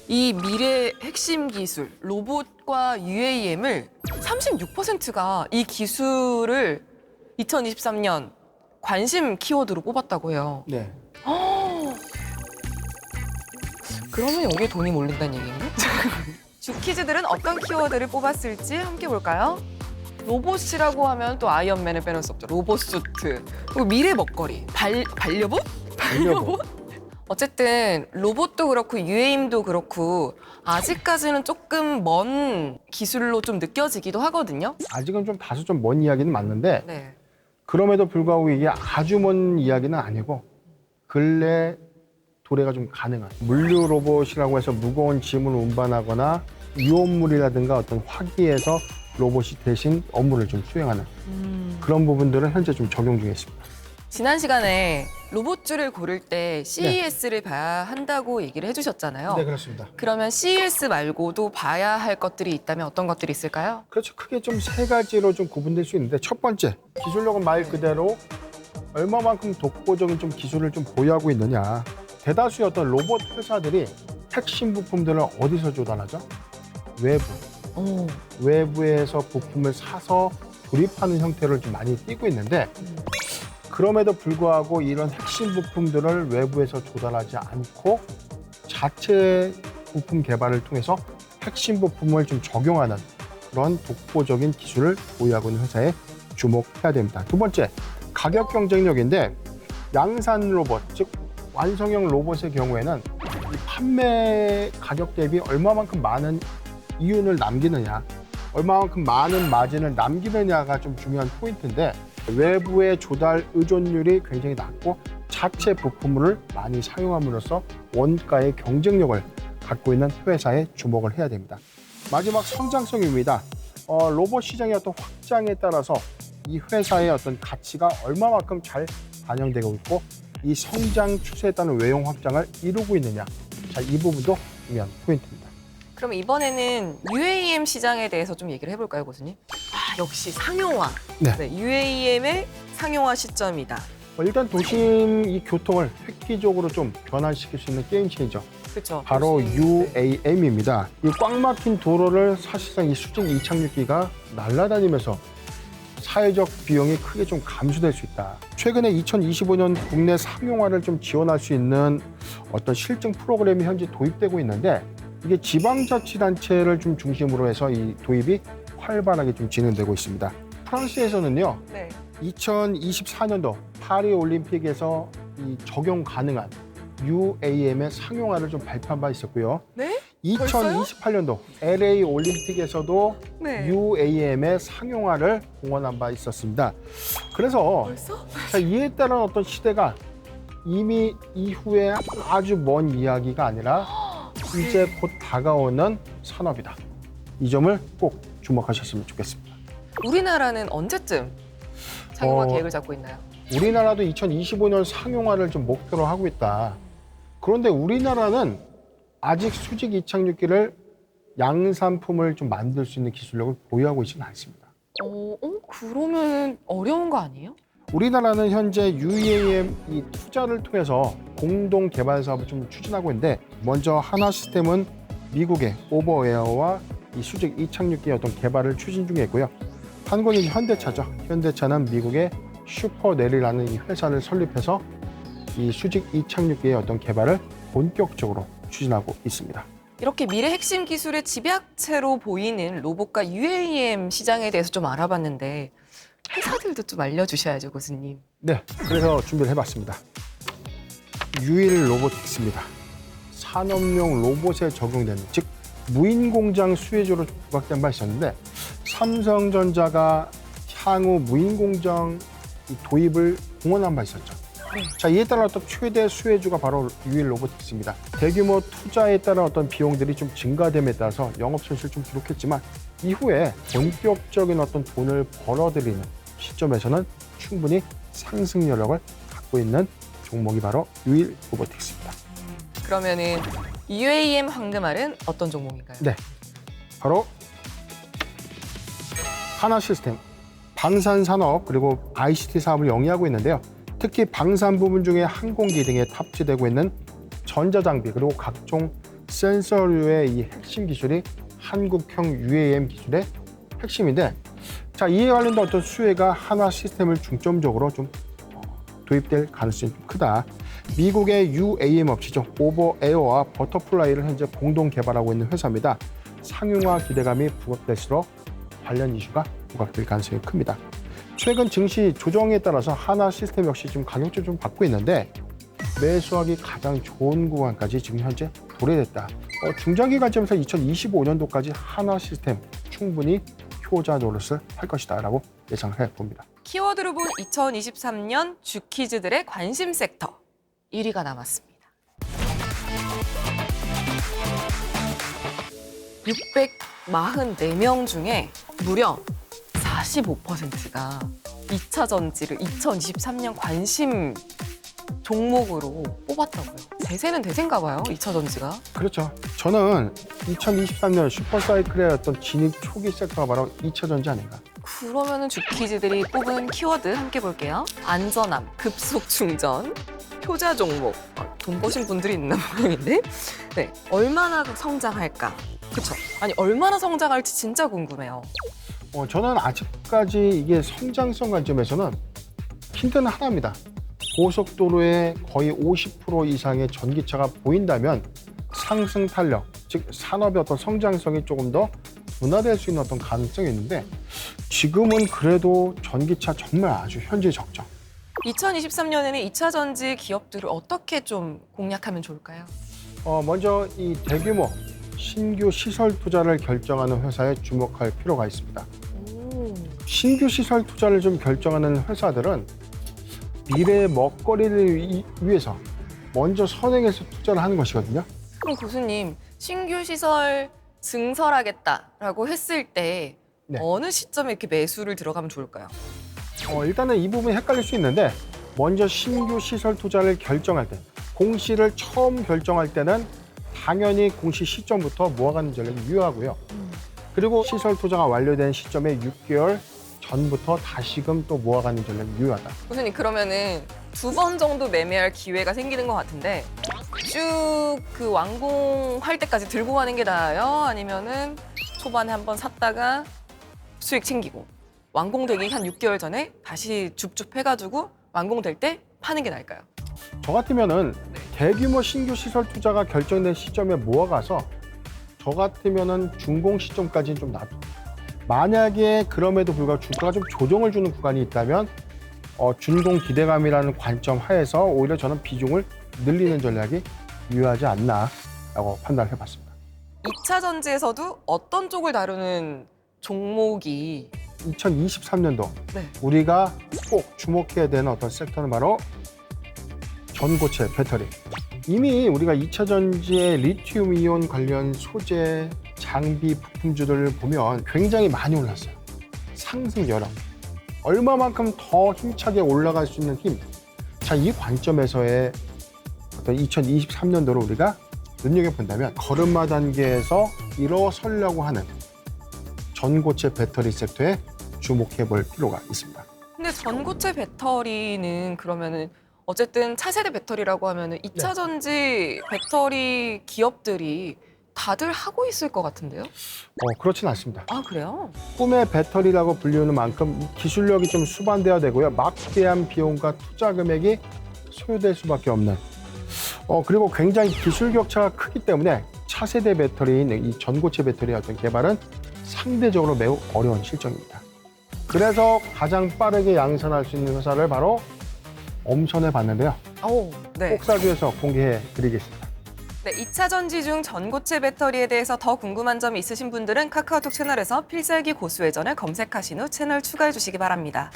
이 미래 핵심 기술, 로봇과 UAM을 36%가 이 기술을 2023년 관심 키워드로 뽑았다고 해요. 네. 그러면 여기에 돈이 몰린다는 얘기인가? 주키즈들은 어떤 키워드를 뽑았을지 함께 볼까요? 로봇이라고 하면 또 아이언맨을 빼놓을 수 없죠. 로봇 수트, 그리고 미래 먹거리, 반려봇? 반려봇. 어쨌든 로봇도 그렇고 UAM도 그렇고 아직까지는 조금 먼 기술로 좀 느껴지기도 하거든요. 아직은 좀 다소 좀 먼 이야기는 맞는데 네. 그럼에도 불구하고 이게 아주 먼 이야기는 아니고 근래 도래가 좀 가능한 물류 로봇이라고 해서 무거운 짐을 운반하거나 이온물이라든가 어떤 화기에서 로봇이 대신 업무를 좀 수행하는 그런 부분들은 현재 좀 적용 중에 있습니다. 지난 시간에 로봇주를 고를 때 CES를 봐야 한다고 얘기를 해주셨잖아요. 네, 그렇습니다. 그러면 CES 말고도 봐야 할 것들이 있다면 어떤 것들이 있을까요? 그렇죠. 크게 좀 세 가지로 좀 구분될 수 있는데 첫 번째, 기술력은 말 그대로 얼마만큼 독보적인 좀 기술을 좀 보유하고 있느냐. 대다수의 어떤 로봇 회사들이 핵심 부품들을 어디서 조달하죠? 외부. 오. 외부에서 부품을 사서 조립하는 형태를 좀 많이 띠고 있는데 그럼에도 불구하고 이런 핵심 부품들을 외부에서 조달하지 않고 자체 부품 개발을 통해서 핵심 부품을 좀 적용하는 그런 독보적인 기술을 보유하고 있는 회사에 주목해야 됩니다. 두 번째, 가격 경쟁력인데 양산 로봇, 즉 완성형 로봇의 경우에는 이 판매 가격 대비 얼마만큼 많은 이윤을 남기느냐, 얼마만큼 많은 마진을 남기느냐가 좀 중요한 포인트인데 외부의 조달 의존율이 굉장히 낮고 자체 부품을 많이 사용함으로써 원가의 경쟁력을 갖고 있는 회사에 주목을 해야 됩니다. 마지막 성장성입니다. 로봇 시장의 어떤 확장에 따라서 이 회사의 어떤 가치가 얼마만큼 잘 반영되고 있고 이 성장 추세에 따른 외형 확장을 이루고 있느냐. 자, 이 부분도 중요한 포인트입니다. 그럼 이번에는 UAM 시장에 대해서 좀 얘기를 해볼까요, 교수님? 아, 역시 상용화. 네. UAM의 상용화 시점이다. 일단 도심 이 교통을 획기적으로 좀 변화시킬 수 있는 게임 체인저. 그렇죠. 바로 UAM입니다. 이 꽉 막힌 도로를 사실상 이 수직 이착륙기가 날아다니면서 사회적 비용이 크게 좀 감소될 수 있다. 최근에 2025년 국내 상용화를 좀 지원할 수 있는 어떤 실증 프로그램이 현재 도입되고 있는데 이게 지방자치단체를 좀 중심으로 해서 이 도입이 활발하게 좀 진행되고 있습니다. 프랑스에서는요, 네. 2024년도 파리 올림픽에서 이 적용 가능한 UAM의 상용화를 좀 발표한 바 있었고요. 네? 2028년도 LA 올림픽에서도 네. UAM의 상용화를 공언한 바 있었습니다. 그래서 벌써? 자, 이에 따른 어떤 시대가 이미 이후에 아주 먼 이야기가 아니라 이제 곧 다가오는 산업이다. 이 점을 꼭 주목하셨으면 좋겠습니다. 우리나라는 언제쯤 상용화 어, 계획을 잡고 있나요? 우리나라도 2025년 상용화를 좀 목표로 하고 있다. 그런데 우리나라는 아직 수직 이착륙기를 양산품을 좀 만들 수 있는 기술력을 보유하고 있지는 않습니다. 그러면 어려운 거 아니에요? 우리나라는 현재 UAM 이 투자를 통해서 공동 개발 사업을 좀 추진하고 있는데 먼저 하나 시스템은 미국의 오버웨어와 이 수직 이착륙기의 어떤 개발을 추진 중에 있고요. 한국은 현대차죠. 현대차는 미국의 슈퍼넬이라는 이 회사를 설립해서 이 수직 이착륙기의 어떤 개발을 본격적으로 추진하고 있습니다. 이렇게 미래 핵심 기술의 집약체로 보이는 로봇과 UAM 시장에 대해서 좀 알아봤는데 회사들도 좀 알려주셔야죠, 교수님. 네, 그래서 준비를 해봤습니다. 유일 로보틱스입니다. 산업용 로봇에 적용되는, 즉 무인 공장 수혜주로 부각된 바 있었는데 삼성전자가 향후 무인 공장 도입을 공언한 바 있었죠. 자, 이에 따라 어떤 최대 수혜주가 바로 유일 로보틱스입니다. 대규모 투자에 따른 어떤 비용들이 좀 증가됨에 따라서 영업 손실 좀 기록했지만 이후에 본격적인 어떤 돈을 벌어들이는 시점에서는 충분히 상승 여력을 갖고 있는 종목이 바로 유일 로보틱스입니다. 그러면은 UAM 황금알은 어떤 종목인가요? 네, 바로 하나 시스템, 방산산업 그리고 ICT 사업을 영위하고 있는데요. 특히 방산 부분 중에 항공기 등에 탑재되고 있는 전자장비 그리고 각종 센서류의 이 핵심 기술이 한국형 UAM 기술의 핵심인데, 자, 이에 관련된 어떤 수혜가 한화 시스템을 중점적으로 좀 도입될 가능성이 좀 크다. 미국의 UAM 업체죠. 오버에어와 버터플라이를 현재 공동 개발하고 있는 회사입니다. 상용화 기대감이 부각될수록 관련 이슈가 부각될 가능성이 큽니다. 최근 증시 조정에 따라서 한화 시스템 역시 지금 가격조 좀 받고 있는데, 매수하기 가장 좋은 구간까지 지금 현재 도래됐다. 중장기 관점에서 2025년도까지 한화 시스템 충분히 효자 노릇을 할 것이다라고 예상해 봅니다. 키워드로 본 2023년 주키즈들의 관심 섹터 1위가 남았습니다. 644명 중에 무려 45%가 2차 전지를 2023년 관심 종목으로 뽑았다고요. 대세는 대세인가 봐요, 2차 전지가. 그렇죠. 저는 2023년 슈퍼사이클의 어떤 진입 초기 섹터가 바로 2차 전지 아닌가. 그러면은 주키즈들이 뽑은 키워드 함께 볼게요. 안전함, 급속 충전, 효자 종목. 돈 버신 분들이 있는 모양인데. 네, 얼마나 성장할까? 그렇죠. 아니 얼마나 성장할지 진짜 궁금해요. 저는 아직까지 이게 성장성 관점에서는 힌트는 하나입니다. 고속도로에 거의 50% 이상의 전기차가 보인다면 상승 탄력, 즉 산업의 어떤 성장성이 조금 더 둔화될 수 있는 어떤 가능성이 있는데, 지금은 그래도 전기차 정말 아주 현재 적정. 2023년에는 2차 전지 기업들을 어떻게 좀 공략하면 좋을까요? 먼저 이 대규모 신규 시설 투자를 결정하는 회사에 주목할 필요가 있습니다. 신규 시설 투자를 좀 결정하는 회사들은 미래의 먹거리를 위해서 먼저 선행해서 투자를 하는 것이거든요. 그럼 교수님, 신규 시설 증설하겠다라고 했을 때 네. 어느 시점에 이렇게 매수를 들어가면 좋을까요? 일단은 이 부분이 헷갈릴 수 있는데, 먼저 신규 시설 투자를 결정할 때, 공시를 처음 결정할 때는 당연히 공시 시점부터 모아가는 전략이 유효하고요. 그리고 시설 투자가 완료된 시점에 6개월 전부터 다시금 또 모아가는 전략이 유효하다. 교수님, 그러면은 2번 정도 매매할 기회가 생기는 것 같은데 쭉 그 완공할 때까지 들고 가는 게 나아요? 아니면은 초반에 한번 샀다가 수익 챙기고 완공되기 한 6개월 전에 다시 줍줍 해가지고 완공될 때 파는 게 나을까요? 저 같으면은 대규모 신규 시설 투자가 결정된 시점에 모아가서, 저 같으면은 준공 시점까지는 좀 놔둬. 만약에 그럼에도 불구하고 주가가 좀 조정을 주는 구간이 있다면 준공 기대감이라는 관점 하에서 오히려 저는 비중을 늘리는 전략이 유효하지 않나라고 판단을 해봤습니다. 2차 전지에서도 어떤 쪽을 다루는 종목이 2023년도 네. 우리가 꼭 주목해야 되는 어떤 섹터는 바로 전고체 배터리. 이미 우리가 2차 전지의 리튬 이온 관련 소재, 장비, 부품주들을 보면 굉장히 많이 올랐어요. 상승 여력. 얼마만큼 더 힘차게 올라갈 수 있는 힘. 자, 이 관점에서의 어떤 2023년도를 우리가 눈여겨본다면 걸음마 단계에서 일어서려고 하는 전고체 배터리 섹터에 주목해 볼 필요가 있습니다. 근데 전고체 배터리는 그러면은 어쨌든 차세대 배터리라고 하면은 2차 전지 배터리 기업들이 다들 하고 있을 것 같은데요? 그렇진 않습니다. 아, 그래요? 꿈의 배터리라고 불리는 만큼 이 기술력이 좀 수반돼야 되고요. 막대한 비용과 투자 금액이 소요될 수밖에 없는. 그리고 굉장히 기술 격차가 크기 때문에 차세대 배터리인 이 전고체 배터리의 어떤 개발은 상대적으로 매우 어려운 실정입니다. 그래서 가장 빠르게 양산할 수 있는 회사를 바로 엄선해 봤는데요. 네. 폭사주에서 공개해 드리겠습니다. 네, 2차 전지 중 전고체 배터리에 대해서 더 궁금한 점이 있으신 분들은 카카오톡 채널에서 필살기 고수회전을 검색하신 후 채널 추가해 주시기 바랍니다.